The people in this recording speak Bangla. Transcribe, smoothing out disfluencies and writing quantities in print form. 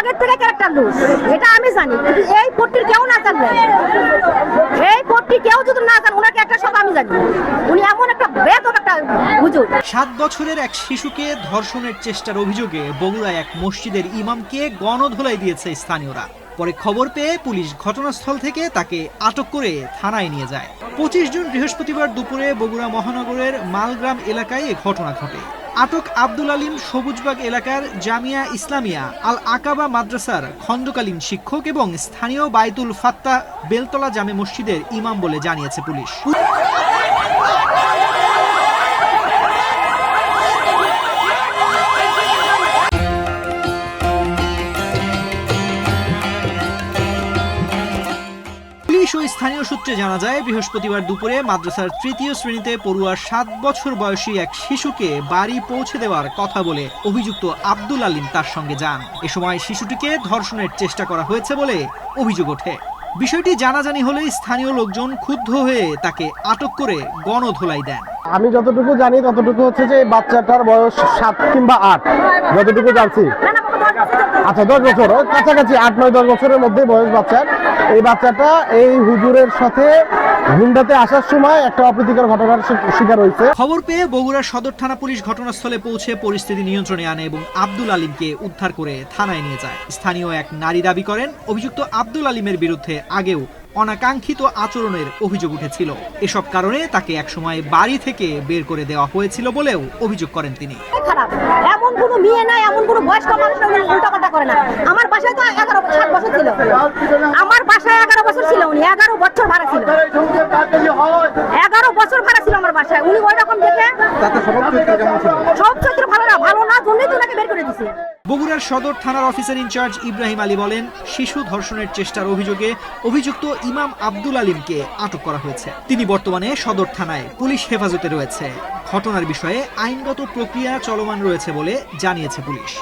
আগের থেকে ক্যারেক্টার লুজ, এটা আমি জানি। এই পট্টির কেউ না জানবে, এই পট্টি কেউ যদি না জান, ওনাকে একটা সব আমি জানি। উনি এমন একটা বেদক একটা হুজুর। 7 বছরের এক শিশুকে ধর্ষণের চেষ্টার অভিযোগে বগুড়ায় এক মসজিদের ইমামকে গণধোলাই দিয়েছে স্থানীয়রা। পরে খবর পেয়ে পুলিশ ঘটনাস্থল থেকে তাকে আটক করে থানায় নিয়ে যায়। 25 জুন বৃহস্পতিবার দুপুরে বগুড়া মহানগরের মালগ্রাম এলাকায় এ ঘটনা ঘটে। আটক আব্দুল আলিম সবুজবাগ এলাকার জামিয়া ইসলামিয়া আল আকাবা মাদ্রাসার খণ্ডকালীন শিক্ষক এবং স্থানীয় বাইতুল ফাত্তাহ বেলতলা জামে মসজিদের ইমাম বলে জানিয়েছে পুলিশ। পুলিশ ও স্থানীয় সূত্রে জানা যায়, বৃহস্পতিবার দুপুরে মাদ্রাসার 3য় শ্রেণীতে পড়ুয়া 7 বছর বয়সী এক শিশুকে বাড়ি পৌঁছে দেওয়ার কথা বলে অভিযুক্ত আব্দুল আলিম তার সঙ্গে যান। এ সময় শিশুটিকে ধর্ষণের চেষ্টা করা হয়েছে বলে অভিযোগ ওঠে। বিষয়টি জানাজানি হলে স্থানীয় লোকজন ক্ষুব্ধ হয়ে তাকে আটক করে গণধোলাই দেন। আমি যতটুকু জানি ততটুকু হচ্ছে যে বাচ্চাটার বয়স 7 কিংবা 8, যতটুকু জানছি। আচ্ছা, 10 বছর, কাছাকাছি 8-9-10 বছরের মধ্যে বয়স বাচ্চার। এই বাচ্চাটা এই হুজুরের সাথে হুন্ডাতে আসার সময় একটা অপ্রীতিকর ঘটনার শিকার হয়েছে। খবর পেয়ে বগুড়া সদর থানা পুলিশ ঘটনাস্থলে পৌঁছে পরিস্থিতি নিয়ন্ত্রণে আনে এবং আব্দুল আলিমকে উদ্ধার করে থানায় নিয়ে যায়। স্থানীয় এক নারী দাবি করেন, অভিযুক্ত আব্দুল আলিমের বিরুদ্ধে আগেও অনাকাঙ্ক্ষিত আচরণের অভিযোগ উঠেছিল। এসব কারণে তাকে একসময় বাড়ি থেকে বের করে দেওয়া হয়েছিল বলেও অভিযোগ করেন তিনি। খারাপ, এমন কোনো মেয়ে নাই, এমন কোনো বয়স্ক মানুষ উল্টাপাল্টা করে না। আমার বাসায় তো 7 বছর ছিল, আমার বাসায় 11 বছর ছিল, উনি 11 বছর ভাড়া ছিল, 11 বছর ভাড়া ছিল আমার বাসায়। উনি ওই রকম দেখে সব চরিত্র ভালো না জন্যই তো ওনাকে বের করে দিছে। বগুড়ার সদর থানার অফিসার ইনচার্জ ইব্রাহিম আলী বলেন, শিশু ধর্ষণের চেষ্টার অভিযোগে অভিযুক্ত ইমাম আব্দুল আলিমকে আটক করা হয়েছে। তিনি বর্তমানে সদর থানায় পুলিশ হেফাজতে রয়েছে। ঘটনার বিষয়ে আইনগত প্রক্রিয়া চলমান রয়েছে বলে জানিয়েছে পুলিশ।